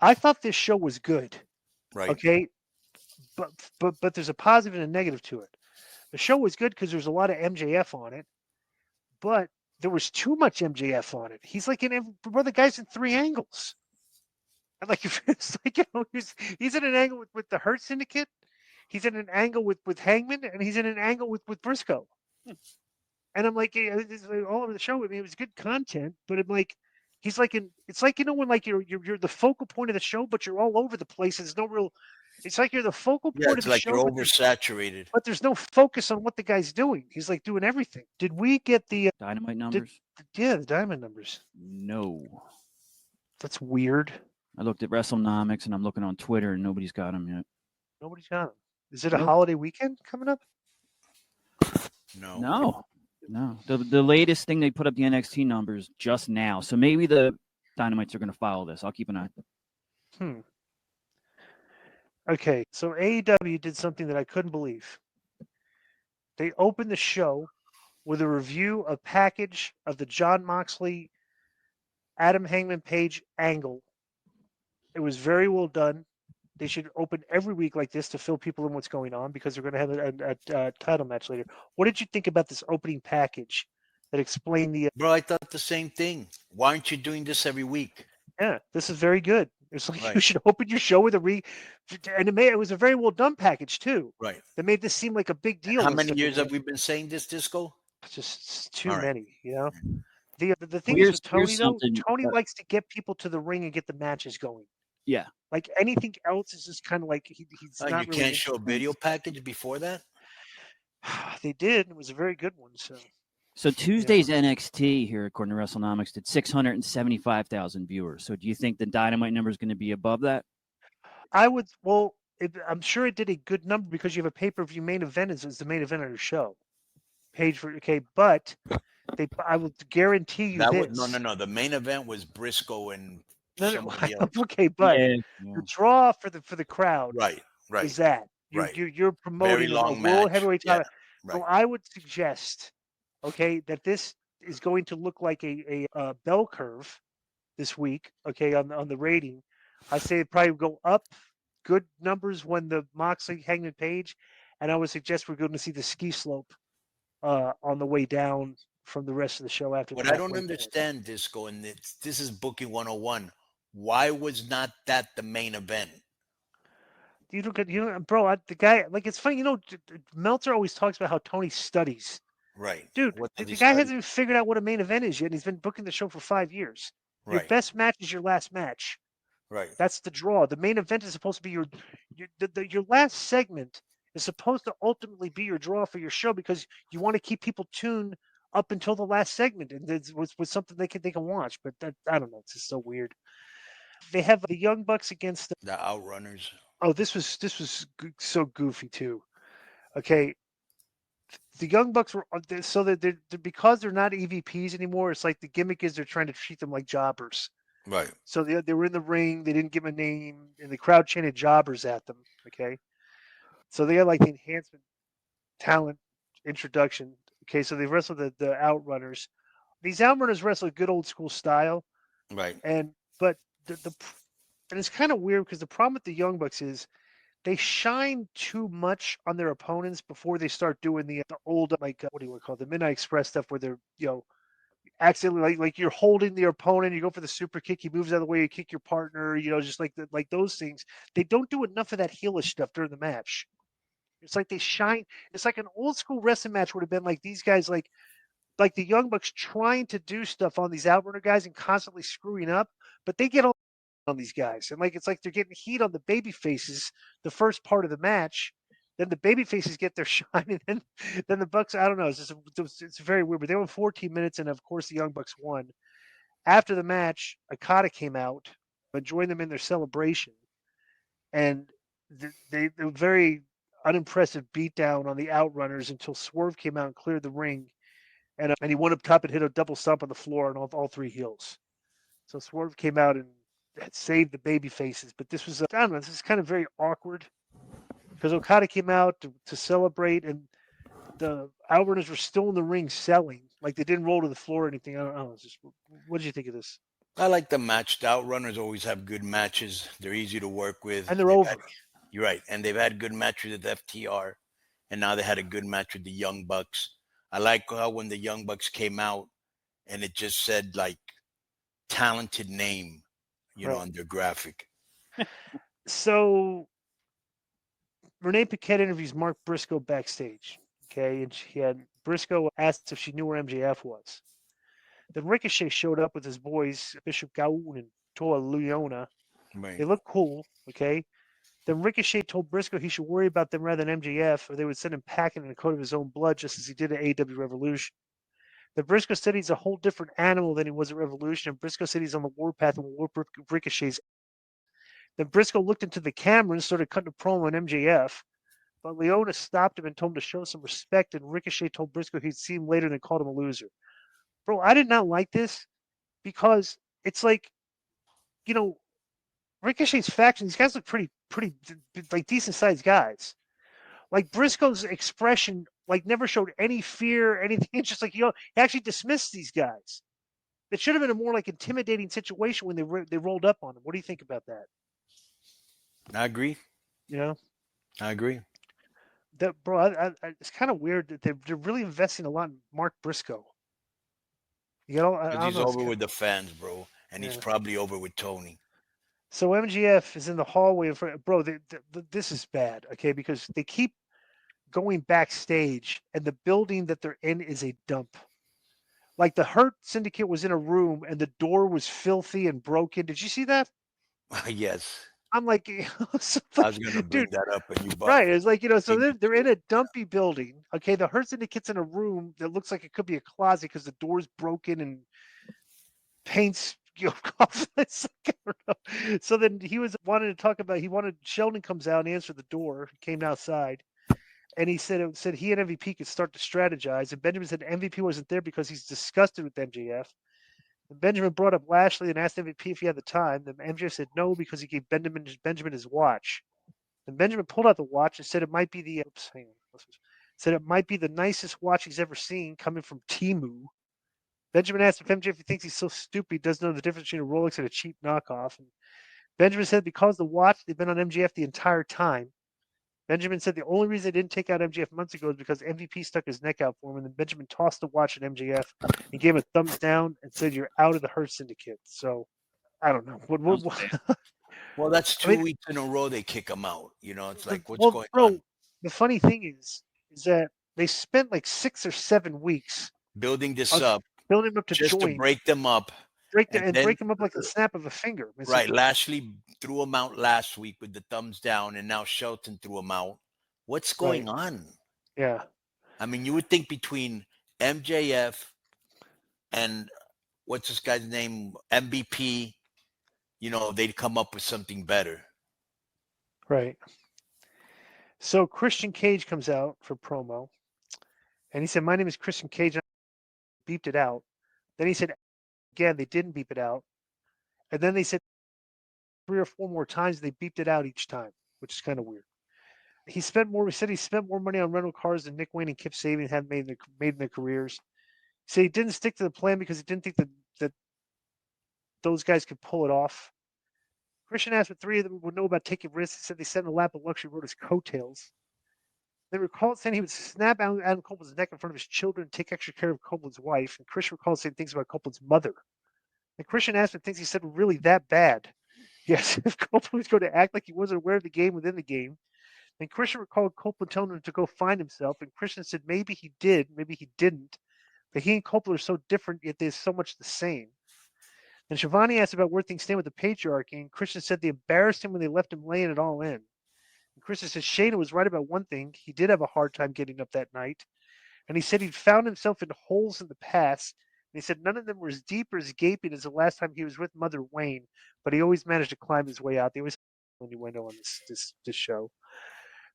I thought this show was good. Right. Okay, but there's a positive and a negative to it. The show was good because there's a lot of MJF on it, but there was too much MJF on it. He's like one of the guys in three angles. And like it's like he's in an angle with the Hurt Syndicate, he's in an angle with Hangman, and he's in an angle with Briscoe. And I'm like, it's like all over the show. I mean, it was good content, but I'm like, he's like it's like when like you're the focal point of the show, but you're all over the place. There's no real. It's like you're the focal Yeah, point of it's the like show, you're oversaturated. but there's no focus on what the guy's doing. He's like doing everything. Did we get the Dynamite did numbers? yeah the diamond numbers? No. That's weird. I looked at WrestleNomics and I'm looking on Twitter and nobody's got them yet. Nobody's got them. Is it a Nope. holiday weekend coming up? No. No. The latest thing they put up the NXT numbers just now. So maybe the Dynamites are going to follow this. I'll keep an eye. Okay, so AEW did something that I couldn't believe. They opened the show with a review of package of the John Moxley, Adam Hangman Page angle. It was very well done. They should open every week like this to fill people in what's going on because they're going to have a title match later. What did you think about this opening package that explained the? Bro, I thought the same thing. Why aren't you doing this every week? Yeah, this is very good. It's like Right. you should open your show with and it was a very well done package too. Right. That made this seem like a big deal. How many years have we been saying this, Disco? Just too All right. many, you know. The thing Here's is with Tony though, something, Tony likes to get people to the ring and get the matches going. Yeah. Like anything else is just kind of like he's Oh, not you really. can't show a video package before that? They did. It was a very good one. So Tuesday's NXT here, according to WrestleNomics, did 675,000 viewers. So do you think the Dynamite number is going to be above that? I would. Well, I'm sure it did a good number because you have a pay-per-view main event is the main event of the show. Page for okay, but I will guarantee you That this. was no. The main event was Briscoe and somebody else. Okay, but the draw for the crowd, Right. is that you're promoting a world heavyweight title. Right. So I would suggest, okay, that this is going to look like a bell curve this week, okay, on the rating. I say it probably go up, good numbers when the Moxley Hangman Page, and I would suggest we're going to see the ski slope on the way down from the rest of the show after. What I don't understand, Disco, and this is Booking 101. Why was not that the main event? You don't get, bro. The guy, like, it's funny, Meltzer always talks about how Tony studies. Right, dude. The guy hasn't even figured out what a main event is yet, and he's been booking the show for 5 years. Your best match is your last match. Right. That's the draw. The main event is supposed to be your last segment is supposed to ultimately be your draw for your show because you want to keep people tuned up until the last segment, and it was something they can watch. But I don't know. It's just so weird. They have the Young Bucks against the Outrunners. Oh, this was so goofy too. Okay, the Young Bucks were so that they're because they're not EVPs anymore. It's like the gimmick is they're trying to treat them like jobbers. Right. So they were in the ring. They didn't give them a name, and the crowd chanted jobbers at them. Okay, so they got like the enhancement talent introduction. Okay, so they wrestled the Outrunners. These Outrunners wrestle a good old school style. Right. But and it's kind of weird because the problem with the Young Bucks is they shine too much on their opponents before they start doing the old what do you want to call it, the Midnight Express stuff where they're accidentally like you're holding the opponent, you go for the super kick, he moves out of the way, you kick your partner, just like those things. They don't do enough of that heelish stuff during the match. It's like they shine. It's like an old school wrestling match would have been like these guys like the Young Bucks trying to do stuff on these Outrunner guys and constantly screwing up, but they get on these guys, and it's like they're getting heat on the baby faces the first part of the match. Then the baby faces get their shine, and then the Bucks. I don't know. It's very weird. But they went 14 minutes, and of course the Young Bucks won. After the match, Okada came out and joined them in their celebration, and they were very unimpressive beatdown on the Outrunners until Swerve came out and cleared the ring, and he went up top and hit a double stomp on the floor on all three heels. So Swerve came out and had saved the baby faces, but this was I don't know. This is kind of very awkward because Okada came out to celebrate, and the Outrunners were still in the ring selling, like they didn't roll to the floor or anything. I don't know. What did you think of this? I like the match. The Outrunners always have good matches. They're easy to work with. And they're over. You're right. And they've had good matches with FTR. And now they had a good match with the Young Bucks. I like how when the Young Bucks came out and it just said like talented name, Right. on their graphic. So Renee Paquette interviews Mark Briscoe backstage. Okay, and Briscoe asked if she knew where MJF was. Then Ricochet showed up with his boys, Bishop Gaun and Toa Leona. Right. They look cool. Okay. Then Ricochet told Briscoe he should worry about them rather than MJF, or they would send him packing in a coat of his own blood, just as he did at AEW Revolution. Then Briscoe said he's a whole different animal than he was at Revolution, and Briscoe said he's on the warpath and will whoop Ricochet's. Then Briscoe looked into the camera and started cutting a promo on MJF. But Leona stopped him and told him to show some respect, and Ricochet told Briscoe he'd see him later and called him a loser. Bro, I did not like this because it's like, Ricochet's faction, these guys look pretty like decent sized guys. Like Briscoe's expression, like never showed any fear, anything. It's just like, he actually dismissed these guys. It should have been a more like intimidating situation when they rolled up on him. What do you think about that? I agree. I agree. That, bro, it's kind of weird that they're really investing a lot in Mark Briscoe. He's over with the fans, bro, and he's probably over with Tony. So MGF is in the hallway in front. Bro, this is bad, okay? Because they keep going backstage, and the building that they're in is a dump. Like the Hurt Syndicate was in a room, and the door was filthy and broken. Did you see that? Yes. I'm like, I was going to bring that up, and you bought right? It's like, so they're in a dumpy building. Okay, the Hurt Syndicate's in a room that looks like it could be a closet because the door's broken and paint's it's like, I don't know. So then he wanted to talk about. He wanted Sheldon comes out and answered the door. He came outside, and he said he and MVP could start to strategize. And Benjamin said MVP wasn't there because he's disgusted with MJF. And Benjamin brought up Lashley and asked MVP if he had the time. Then MJF said no because he gave Benjamin his watch. And Benjamin pulled out the watch and said it might be said it might be the nicest watch he's ever seen coming from Temu. Benjamin asked if MJF thinks he's so stupid he doesn't know the difference between a Rolex and a cheap knockoff. And Benjamin said because the watch, they've been on MJF the entire time. Benjamin said the only reason they didn't take out MJF months ago is because MVP stuck his neck out for him. And then Benjamin tossed the watch at MJF and gave him a thumbs down and said, "You're out of the Hurt Syndicate." So I don't know. Well, that's 2 weeks in a row they kick him out. It's like, what's going on? The funny thing is that they spent like 6 or 7 weeks building this up. Building up to just join. To break them up. Break them up like the snap of a finger. Right. Lashley threw him out last week with the thumbs down, and now Shelton threw him out. What's going on? Yeah. I mean, you would think between MJF and what's this guy's name? MVP, they'd come up with something better. Right. So Christian Cage comes out for promo, and he said, "My name is Christian Cage." I beeped it out. Then he said, again, they didn't beep it out. And then they said 3 or 4 more times, they beeped it out each time, which is kind of weird. He said he spent more money on rental cars than Nick Wayne and Kip Sabian had made in their careers. He said he didn't stick to the plan because he didn't think that those guys could pull it off. Christian asked what 3 of them would know about taking risks. He said they sat in a lap of luxury, rode his coattails. They recalled saying he would snap Adam Copeland's neck in front of his children and take extra care of Copeland's wife. And Christian recalled saying things about Copeland's mother. And Christian asked if things he said were really that bad. Yes, if Copeland was going to act like he wasn't aware of the game within the game. And Christian recalled Copeland telling him to go find himself. And Christian said maybe he did, maybe he didn't. But he and Copeland are so different, yet they're so much the same. And Shivani asked about where things stand with the patriarchy. And Christian said they embarrassed him when they left him laying it all in. And Christian said Shayna was right about one thing. He did have a hard time getting up that night. And he said he'd found himself in holes in the past. And he said none of them were as deep or as gaping as the last time he was with Mother Wayne, but he always managed to climb his way out. They always when he went on this show.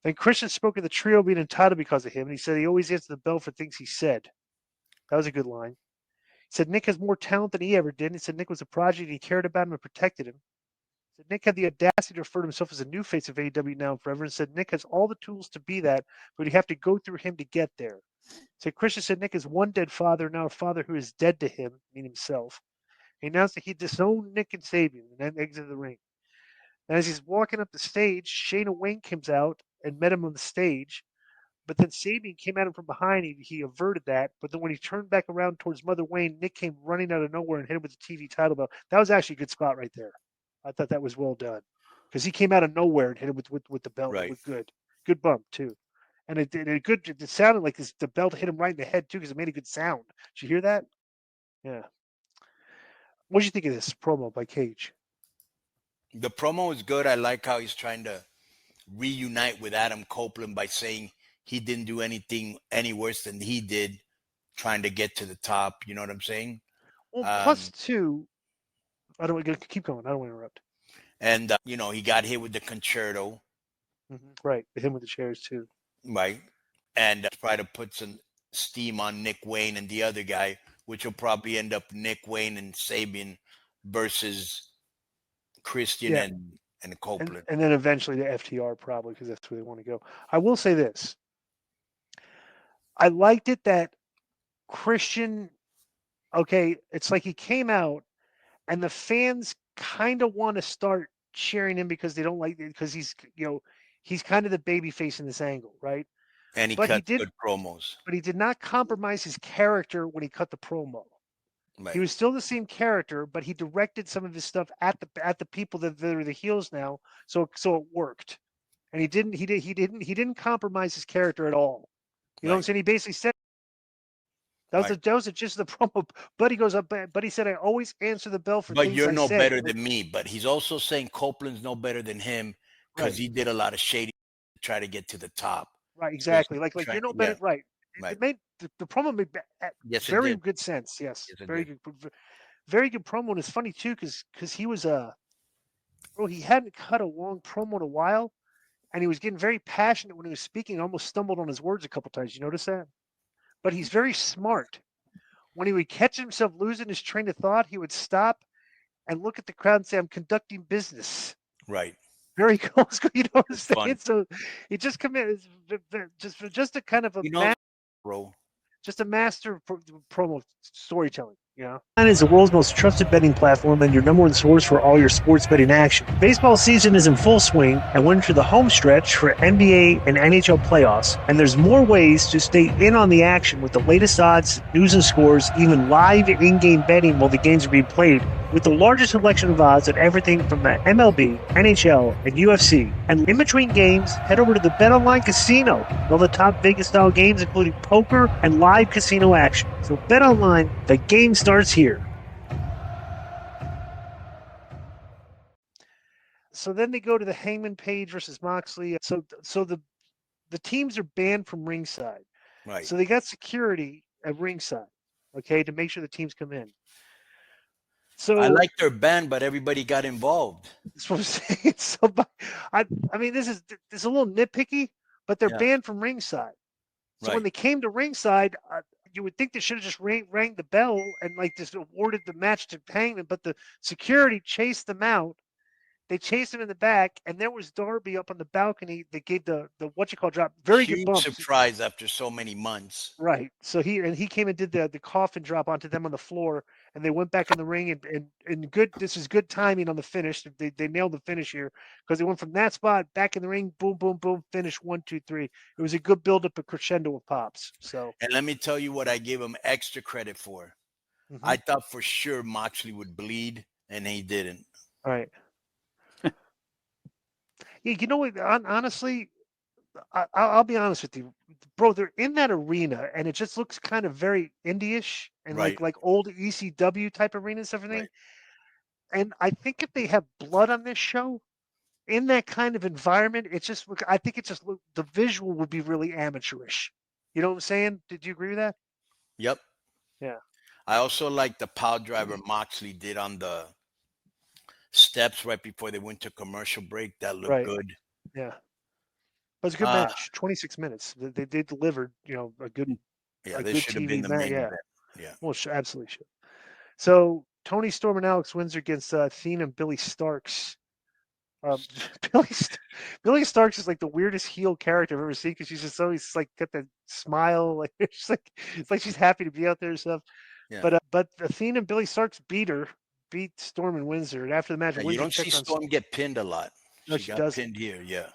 Then Christian spoke of the trio being entitled because of him, and he said he always answered the bell for things he said. That was a good line. He said Nick has more talent than he ever did. And he said Nick was a prodigy and he cared about him and protected him. He said Nick had the audacity to refer to himself as a new face of AEW now and forever, and said Nick has all the tools to be that, but you have to go through him to get there. So Christian said Nick is one dead father, now a father who is dead to him, meaning himself. He announced that he disowned Nick and Sabian and then exited the ring. And as he's walking up the stage, Shayna Wayne comes out and met him on the stage. But then Sabian came at him from behind. He averted that. But then when he turned back around towards Mother Wayne, Nick came running out of nowhere and hit him with the TV title belt. That was actually a good spot right there. I thought that was well done because he came out of nowhere and hit him with the belt. Right. It was good bump too, and it sounded like the belt hit him right in the head too because it made a good sound. Did you hear that? Yeah. What did you think of this promo by Cage? The promo is good. I like how he's trying to reunite with Adam Copeland by saying he didn't do anything any worse than he did, trying to get to the top. You know what I'm saying? Well, plus two. I don't keep going. I don't want to interrupt. And he got hit with the concerto. Right, him with the chairs too. Right, and try to put some steam on Nick Wayne and the other guy, which will probably end up Nick Wayne and Sabian versus Christian and Copeland. And then eventually the FTR probably because that's where they want to go. I will say this. I liked it that Christian, okay, it's like he came out and the fans kind of want to start cheering him because they don't like it because he's kind of the baby face in this angle, right? And he cut good promos. But he did not compromise his character when he cut the promo. Right. He was still the same character, but he directed some of his stuff at the people that are the heels now, so it worked. And he didn't compromise his character at all. You know what I'm saying? He basically said that was just the promo. Buddy goes up, Buddy said, "I always answer the bell for but things you're I no say." better than me. But he's also saying Copeland's no better than him because he did a lot of shady to try to get to the top. Right, exactly. Like you're no better, right? It made the promo made very good sense. Yes, very good, very good promo. And it's funny too because he was he hadn't cut a long promo in a while, and he was getting very passionate when he was speaking. Almost stumbled on his words a couple times. You notice that? But he's very smart. When he would catch himself losing his train of thought, he would stop and look at the crowd and say, "I'm conducting business." Right. Very cool. You know what I'm saying? So he just committed just a kind of a just a master promo storytelling. Yeah. Konnan is the world's most trusted betting platform and your number one source for all your sports betting action. Baseball season is in full swing, and we're into the home stretch for NBA and NHL playoffs. And there's more ways to stay in on the action with the latest odds, news and scores, even live in-game betting while the games are being played. With the largest selection of odds on everything from the MLB, NHL, and UFC. And in between games, head over to the BetOnline Casino. All the top Vegas-style games, including poker and live casino action. So BetOnline, the game starts here. So then they go to the Hangman Page versus Moxley. So the teams are banned from ringside. Right. So they got security at ringside, okay, to make sure the teams come in. So I like their band, but everybody got involved. That's what I'm saying. So, I mean, this is a little nitpicky, but they're banned from ringside. So when they came to ringside, you would think they should have just rang the bell and just awarded the match to Hangman, but the security chased them out. They chased him in the back, and there was Darby up on the balcony that gave the drop. Very good bump. Surprise after so many months. Right. So he came and did the coffin drop onto them on the floor, and they went back in the ring and good. This is good timing on the finish. They nailed the finish here because they went from that spot back in the ring, boom, boom, boom, finish 1, 2, 3. It was a good build up, a crescendo of pops. So. And let me tell you what I gave him extra credit for. Mm-hmm. I thought for sure Moxley would bleed, and he didn't. All right. Yeah, you know what? Honestly, I'll be honest with you, bro. They're in that arena, and it just looks kind of very indie-ish and like old ECW type arenas, everything. Right. And I think if they have blood on this show, in that kind of environment, I think the visual would be really amateurish. You know what I'm saying? Did you agree with that? Yep. Yeah. I also like the power driver Moxley did on the steps right before they went to commercial break. That looked good. Yeah. But it's a good match. 26 minutes. They delivered, a good. Yeah, they should have been the main event. Yeah. Well, absolutely should. So Tony Storm and Alex Windsor against Athena and Billy Starks. Billy Starks is like the weirdest heel character I've ever seen because she's just always like got that smile, like it's like she's happy to be out there and stuff. Yeah. But Athena and Billy Starks beat her. beat Storm and Windsor, and after the match, Yeah, you Windsor don't see checked on. Storm get pinned a lot. No, She she got doesn't. pinned here, yeah.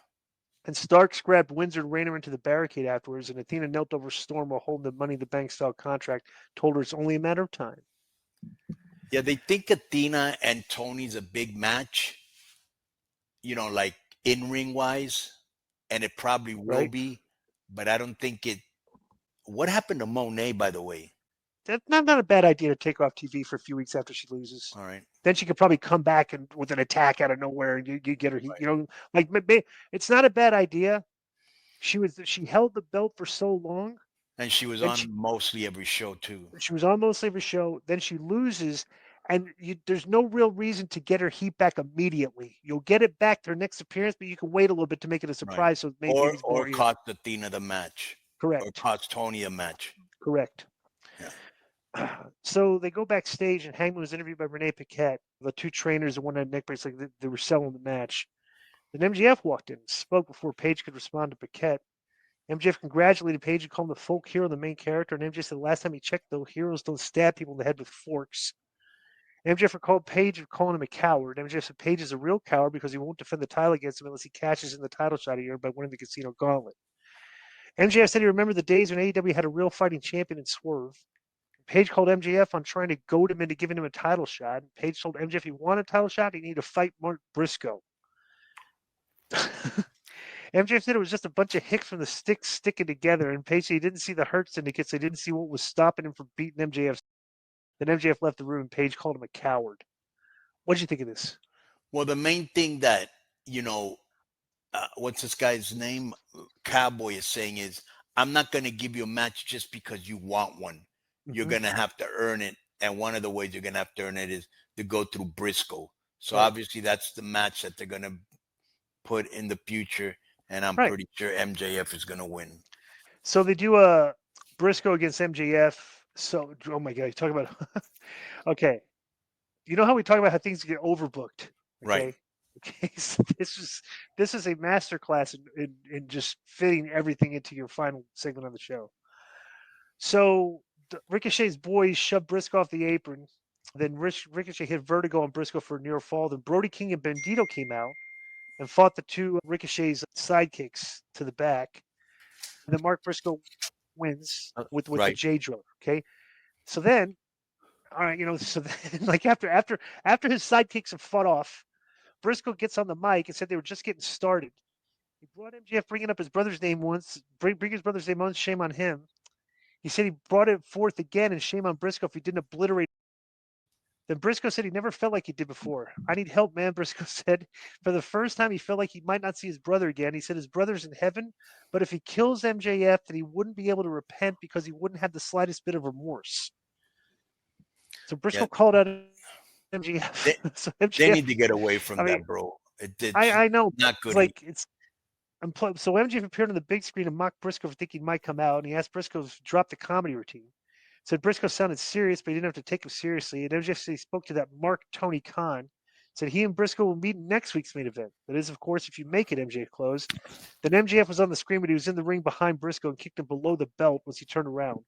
And Starks grabbed Windsor and ran her into the barricade afterwards, and Athena knelt over Storm while holding the Money in the Bank style contract, told her it's only a matter of time. Yeah, they think Athena and Tony's a big match, like in-ring wise, and it probably will Right. be, but I don't think it. What happened to Monet, by the way? That's not a bad idea to take her off TV for a few weeks after she loses. All right. Then she could probably come back and with an attack out of nowhere, and you get her. It's not a bad idea. She held the belt for so long. And she was Then on mostly every show too. she was on most every show. Then she loses, and there's no real reason to get her heat back immediately. You'll get it back to her next appearance, but you can wait a little bit to make it a surprise. So maybe it's Or more cost Athena the match. Or correct. cost Tony a match. Correct. Yeah. So they go backstage, and Hangman was interviewed by Renee Paquette, the two trainers, and one had neck brace, like they were selling the match. Then MJF walked in, spoke before Paige could respond to Paquette. MJF congratulated Paige and called him the folk hero, the main character. And MJF said the last time he checked, though, heroes don't stab people in the head with forks. MJF recalled Paige of calling him a coward. MJF said Paige is a real coward because he won't defend the title against him unless he cashes in the title shot he earned by winning the Casino Gauntlet. MJF said he remembered the days when AEW had a real fighting champion in Swerve. Paige called MJF on trying to goad him into giving him a title shot. Paige told MJF he wanted a title shot, he needed to fight Mark Briscoe. MJF said it was just a bunch of hicks from the sticks sticking together, and Paige said he didn't see the Hurt Syndicate, so he didn't see what was stopping him from beating MJF. Then MJF left the room, and Paige called him a coward. What did you think of this? Well, the main thing that, what's this guy's name? Cowboy is saying is, I'm not going to give you a match just because you want one. You're going to have to earn it. And one of the ways you're going to have to earn it is to go through Briscoe. So obviously that's the match that they're going to put in the future. And I'm pretty sure MJF is going to win. So they do a Briscoe against MJF. So, oh my God, you talk about, okay. You know how we talk about how things get overbooked? Okay? Right. Okay, so this is a masterclass in just fitting everything into your final segment on the show. So Ricochet's boys shoved Briscoe off the apron. Then Ricochet hit Vertigo on Briscoe for a near fall. Then Brody King and Bandito came out and fought the two Ricochet's sidekicks to the back. And then Mark Briscoe wins with the J Driller. Okay, so then, all right, so then, like after his sidekicks have fought off, Briscoe gets on the mic and said they were just getting started. He brought MJF bringing up his brother's name once, bring his brother's name once, shame on him. He said he brought it forth again, and shame on Briscoe if he didn't obliterate. Then Briscoe said he never felt like he did before. I need help, man, Briscoe said. For the first time, he felt like he might not see his brother again. He said his brother's in heaven, but if he kills MJF, then he wouldn't be able to repent because he wouldn't have the slightest bit of remorse. So Briscoe called out MJF. So MJF, they need to get away from that, bro. I know. Not good. So MJF appeared on the big screen and mocked Briscoe for thinking he might come out, and he asked Briscoe to drop the comedy routine. Said Briscoe sounded serious, but he didn't have to take him seriously. And MJF said he spoke to that Mark Tony Khan. Said he and Briscoe will meet in next week's main event. That is, of course, if you make it, MJF closed. Then MJF was on the screen, but he was in the ring behind Briscoe and kicked him below the belt once he turned around.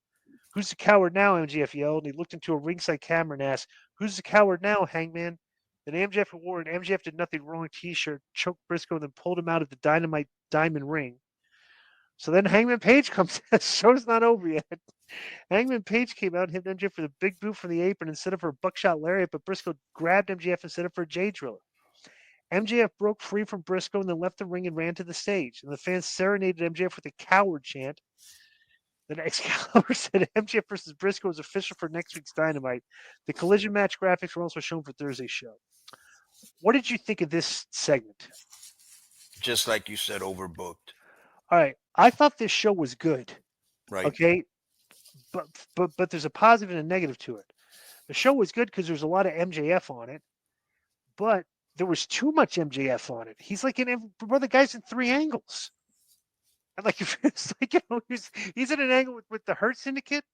Who's the coward now? MJF yelled, and he looked into a ringside camera and asked, who's the coward now, Hangman? Then MJF wore an MJF did nothing wrong t-shirt, choked Briscoe, and then pulled him out of the Dynamite diamond ring. So then Hangman Page comes in. The show's not over yet. Hangman Page came out and hit MJF for the big boot from the apron instead of for a buckshot lariat, but Briscoe grabbed MJF instead of for a J Driller. MJF broke free from Briscoe and then left the ring and ran to the stage. And the fans serenaded MJF with a coward chant. Then Excalibur said MJF versus Briscoe is official for next week's Dynamite. The collision match graphics were also shown for Thursday's show. What did you think of this segment? Just like you said, overbooked. All right. I thought this show was good. Right. Okay. But there's a positive and a negative to it. The show was good because there's a lot of MJF on it, but there was too much MJF on it. He's like the guy's in three angles. And like it's like he's in an angle with the Hurt Syndicate,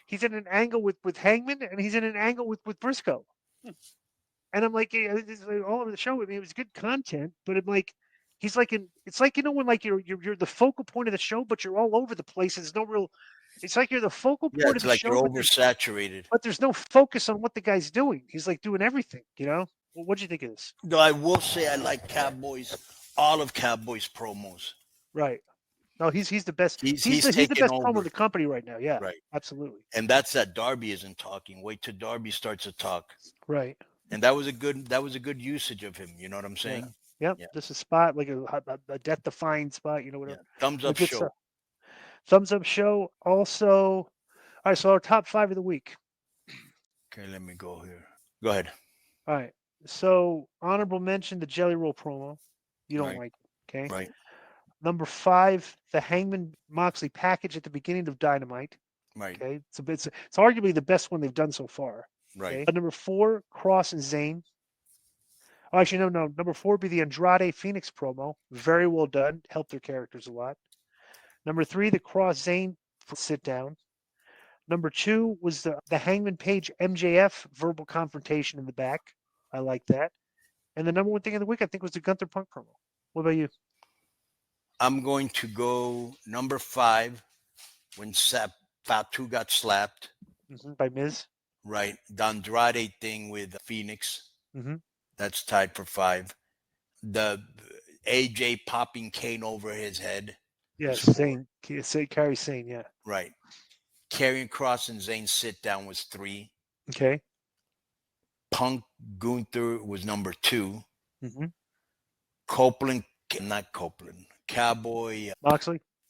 he's in an angle with Hangman, and he's in an angle with Briscoe. And I'm like, all over the show. I mean, it was good content, but I'm like, he's like it's like when like you're the focal point of the show, but you're all over the place. There's no real. It's like you're the focal Yeah, point it's of the like you're show, oversaturated. but there's no focus on what the guy's doing. He's like doing everything, you know? Well, what'd you think of this? Though I will say I like all of Cowboys promos. Right. No, he's the best. He's He's the taken best promo in over. the company right now. Yeah, Right. absolutely. And that's that Darby isn't talking. Wait till Darby starts to talk. Right. And that was a good usage of him. You know what I'm saying? Yep. Yeah. This is spot like a death-defying spot. You know, Yeah. whatever. Thumbs But up good show. stuff. Thumbs up show. Also, all right. So our top 5 of the week. Okay, let me go here. Go ahead. All right. So honorable mention the Jelly Roll promo. You don't Right. like it, okay? Right. Number 5, the Hangman Moxley package at the beginning of Dynamite. Right. Okay, it's arguably the best one they've done so far. Right. Okay? Number 4, Cross and Zayn. Oh, actually, no. Number 4 would be the Andrade Phoenix promo. Very well done. Helped their characters a lot. Number 3, the Cross Zayn sit down. Number 2 was the Hangman Page MJF verbal confrontation in the back. I like that. And the number 1 thing of the week, I think, was the Gunther Punk promo. What about you? I'm going to go number 5 when Fatu got slapped. By Miz. Right. The Andrade thing with Phoenix. Mm-hmm. That's tied for 5. The AJ popping Kane over his head. Yes, Zayn. Carry Zayn, yeah. Right. Karrion Kross and Zayn sit down was 3. Okay. Punk Gunther was number 2. Mm-hmm. Cowboy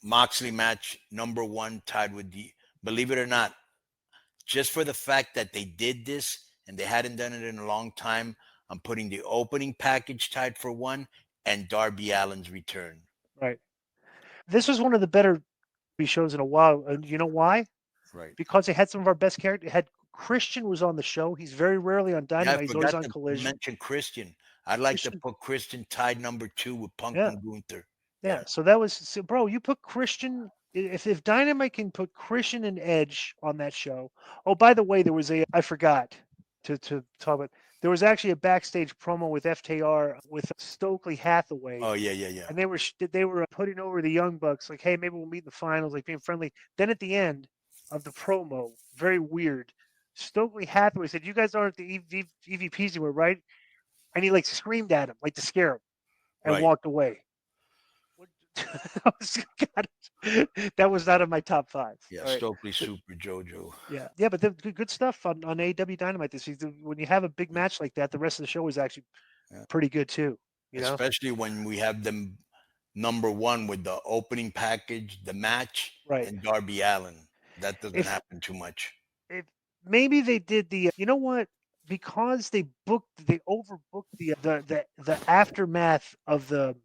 Moxley match number 1, tied with the, believe it or not, just for the fact that they did this and they hadn't done it in a long time, I'm putting the opening package tied for 1 and Darby Allin's return. Right. This was one of the better shows in a while. And you know why? Right. Because it had some of our best characters. It had Christian was on the show. He's very rarely on Dynamite. He's always on Collision. Mention Christian. I'd like to put Christian tied number 2 with Punk and Gunther. Yeah. So that was, bro, you put Christian. If Dynamite can put Christian and Edge on that show. Oh, by the way, there was I forgot to talk about. There was actually a backstage promo with FTR with Stokely Hathaway. Oh yeah. And they were putting over the Young Bucks, like, hey, maybe we'll meet in the finals, like being friendly. Then at the end of the promo, very weird, Stokely Hathaway said, "You guys aren't the EVPs anymore, right?" And he like screamed at him, like to scare him, and walked away. That was not in my top 5. Yeah, right. Stokely Super JoJo. Yeah, but the good stuff on AEW Dynamite this season. When you have a big match like that, the rest of the show is actually pretty good too. Especially when we have them number 1 with the opening package, the match, and Darby Allin. That doesn't happen too much. Maybe they did the. You know what? Because they overbooked the aftermath of the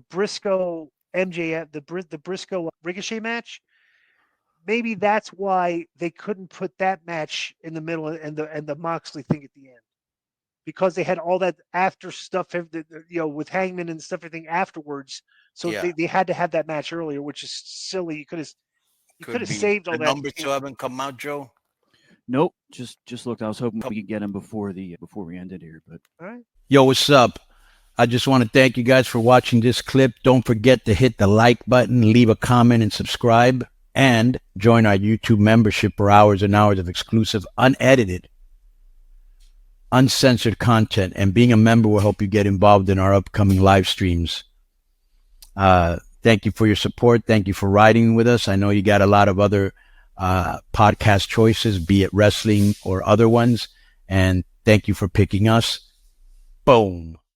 Briscoe MJF, the Briscoe Ricochet match. Maybe that's why they couldn't put that match in the middle and the Moxley thing at the end, because they had all that after stuff, with Hangman and stuff, everything afterwards. So they had to have that match earlier, which is silly. You could have saved all the that. Numbers still haven't come out, Joe. Nope. Just looked. I was hoping we could get him before we ended here, but all right. Yo, what's up? I just want to thank you guys for watching this clip. Don't forget to hit the like button, leave a comment, and subscribe. And join our YouTube membership for hours and hours of exclusive, unedited, uncensored content. And being a member will help you get involved in our upcoming live streams. Thank you for your support. Thank you for riding with us. I know you got a lot of other podcast choices, be it wrestling or other ones. And thank you for picking us. Boom.